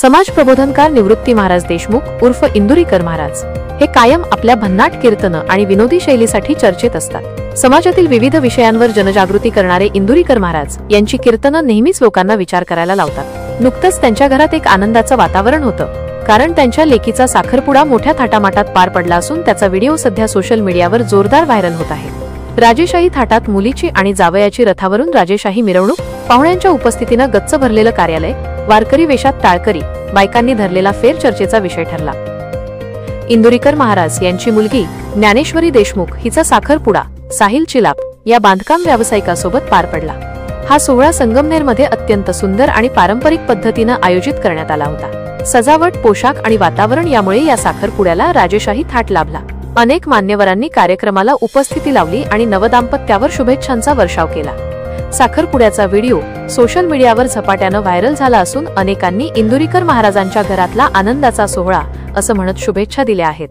समाज प्रबोधनकार निवृत्ती महाराज देशमुख उर्फ इंदुरीकर महाराज हे कायम आपल्या भन्नाट कीर्तनं आणि विनोदी शैलीसाठी चर्चेत असतात। समाजातील विविध विषयांवर जनजागृती करणारे इंदुरीकर महाराज यांची कीर्तनं नेहमीच लोकांना विचार करायला लावतात। नुकतंच त्यांच्या घरात एक आनंदाचं वातावरण होतं, कारण त्यांच्या लेकीचा साखरपुडा मोठ्या थाटामाटात पार पडला असून त्याचा व्हिडिओ सध्या सोशल मीडियावर जोरदार व्हायरल होत आहे। राजेशाही थाटात मुलीची आणि जावयाची रथावरून राजेशाही मिरवणूक, पाहुण्यांच्या उपस्थितीनं गच्च भरलेलं कार्यालय, वारकरी वेशात टाळकरी बायकांनी धरलेला फेर चर्चेचा विषय ठरला। इंदुरीकर महाराज यांची मुलगी ज्ञानेश्वरी देशमुख हिचा साखरपुडा साहिल चिलाप या बांधकाम व्यावसायिकासोबत पार पडला। हा सोहळा संगमनेरमध्ये अत्यंत सुंदर आणि पारंपरिक पद्धतीनं आयोजित करण्यात आला होता। सजावट, पोशाख आणि वातावरण यामुळे या साखरपुड्याला राजेशाही थाट लाभला। अनेक मान्यवरांनी कार्यक्रमाला उपस्थिती लावली आणि नवदाम्पत्यावर शुभेच्छांचा वर्षाव केला। साखरपुड्याचा व्हिडिओ सोशल मीडियावर झपाट्यानं व्हायरल झाला असून अनेकांनी इंदुरीकर महाराजांच्या घरातला आनंदाचा सोहळा असं म्हणत शुभेच्छा दिल्या आहेत।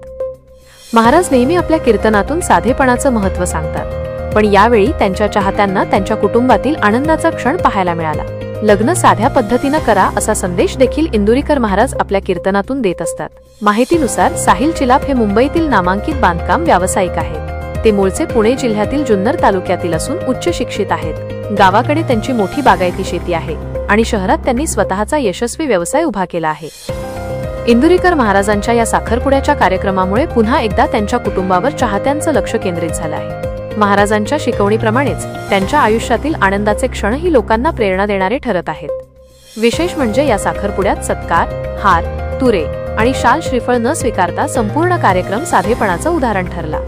महाराज नेहमी आपल्या कीर्तनातून साधेपणाचं महत्त्व सांगतात, पण यावेळी त्यांच्या चाहत्यांना त्यांच्या कुटुंबातील आनंदाचा क्षण पाहायला मिळाला। लग्न साध्या पद्धतीनं करा असा संदेश देखील इंदुरीकर महाराज आपल्या कीर्तनातून देत असतात। माहितीनुसार साहिल चिलाप हे मुंबईतील नामांकित बांधकाम व्यावसायिक आहेत। ते मूळचे पुणे जिल्ह्यातील जुन्नर तालुक्यातील असून उच्च शिक्षित आहेत। गावाकडे त्यांची मोठी बागायती शेती आहे आणि शहरात त्यांनी स्वतःचा यशस्वी व्यवसाय उभा केला आहे। इंदुरीकर महाराजांच्या या साखरपुड्याच्या कार्यक्रमामुळे पुन्हा एकदा त्यांच्या कुटुंबावर चाहत्यांचं लक्ष केंद्रित झालं आहे। महाराजांच्या शिकवणीप्रमाणेच त्यांच्या आयुष्यातील आनंदाचे क्षणही लोकांना प्रेरणा देणारे ठरत आहेत। विशेष म्हणजे या साखरपुड्यात सत्कार, हार, तुरे आणि शाल श्रीफळ न स्वीकारता संपूर्ण कार्यक्रम साधेपणाचं उदाहरण ठरला।